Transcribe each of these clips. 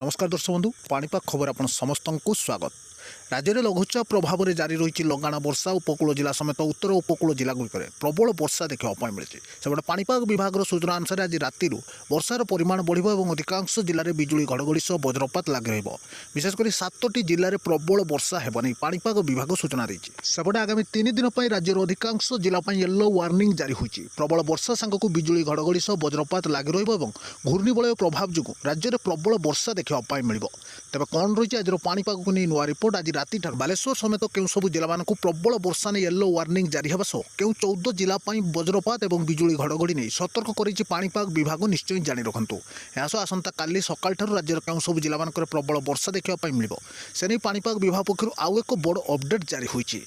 नमस्कार दर्शक बंधु पाणीपाग खबर आपण समस्त को स्वागत। राज्य में लघुचाप प्रभाव में जारी रही लगाण वर्षा उपकूल जिला समेत उत्तर उपकूल जिला गुड़िक प्रबल वर्षा देखा मिली सेपटे पाणीपाग विभाग सूचना अनुसार आज राति वर्षार परिमाण बढ़ और अधिकांश जिले में बिजुली घड़घड़ी सह वज्रपात लगी विशेषकर 7टी जिले में प्रबल वर्षा होनी पाणीपाग विभाग सूचना देती। सेपटे आगामी 3 दिन पर राज्यर अधिकांश जिला येलो वार्निंग जारी होती। प्रबल वर्षा सांगक बिजुली घड़घड़ी सह वज्रपात लगी घूर्णिबलय प्रभाव जो राज्य में प्रबल वर्षा देखा मिल तेज कौन रही आज पाणीपाग को नहीं नुआ रिपोर्ट। आज राति बालेश्वर समेत केउं सबु जिला मानक प्रबल वर्षा ने येलो वार्निंग जारी होगा सह केउं 14 जिला वज्रपात और बिजुली घड़घड़ी नहीं सतर्क करिछि पाणीपाग विभाग निश्चय जानी रखु। यासह आसंता काली सकाळ ठारू राज्यर केउं सबु जिला मानक प्रबल वर्षा देखा मिल से नहीं पाणीपाग विभाग पक्षर आउ एक बड़ अपडेट जारी होइछि।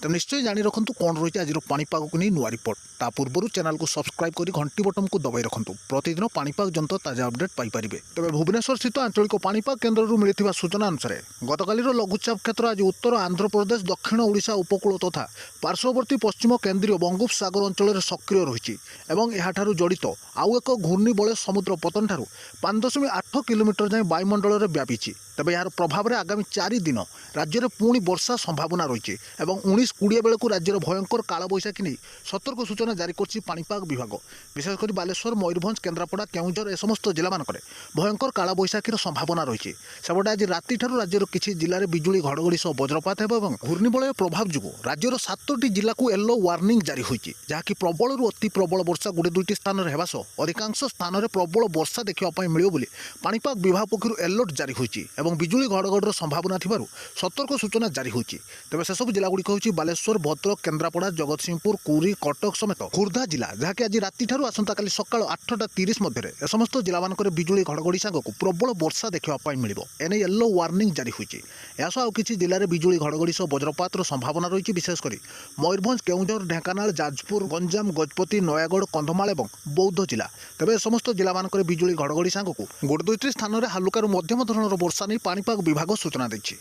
तेज निश्चय जानी रखु कौन रही आज पाणीपाग को नहीं नुआ रिपोर्ट। ता पूर्व चैनल को सब्सक्राइब कर घंटी बटन को दबाई रखु। प्रतिदिन पाणीपाग जंत ताजा अपडेट पाइपर। तेज भुवनेश्वर स्थित आंचलिक पाणीपाग केन्द्र मिली सूचना अनुसार गतकाली लघुचाप क्षेत्र आज उत्तर आंध्र प्रदेश दक्षिण ओडिशा उपकूल तथा पार्श्ववर्ती पश्चिम केन्द्रीय बंगोपसागर अंचल सक्रिय रही और जड़ित आउ एक घूर्णिबलय समुद्र पतन ठारू 5.8 किलोमीटर जाए वायुमंडल में व्यापी। तेबे यार प्रभाव में आगामी 4 दिन राज्य में पुणी वर्षा संभावना रही और 19-20 बेलू राज्यर भयंकर कालबैशाखी नहीं सतर्क सूचना जारी कर पाणीपाग विभाग। विशेषकर बालेश्वर मयूरभंज केन्द्रापड़ा केउंझर ए समस्त जिला मानक भयंकर कालबैशाखीर संभावना रही। सेपटे आज राति ठारू राज्यर किसी जिले में बिजुली घड़घड़ी सह वज्रपात और घूर्णिबलय प्रभाव जो राज्यर 7टी जिला को येलो वार्निंग जारी होती जहाँकि प्रबल अति प्रबल वर्षा गोटे 2टी स्थान में होगा सह अधिकांश स्थान में प्रबल वर्षा देखा मिले बोली पाणीपाग विभाग पक्षर अलर्ट जारी होती और बिजुली घड़घड़र संभावना थिबारु सतर्क सूचना जारी होती। तेज से सब जिलागुड़िक होची बालेश्वर भद्रक केन्द्रापड़ा जगतसिंहपुर कुरी कटक समेत खोर्धा जिला जहाँकि आज राति ठारू आसंता काली सकाळ 8:30 मध्य ए समस्त जिला मानक बिजुली घड़घड़ी सांगक प्रबल वर्षा देखा मिल एने येलो वार्निंग जारी होती। यासह आउ किछि जिले में बिजुली घड़घड़ी सह वज्रपातर संभावना रही विशेषकर मयूरभंज केउंझर ढेंकानाल जाजपुर गंजाम गजपति नयागढ़ कंधमाल और बौद्ध जिला। तेज समस्त जिला मानक बिजुली घड़घड़ी सांगक गोटे 2टी स्थान में हालुकार मध्यम धरणर वर्षा नहीं पाणीपाग विभाग सूचना देछि।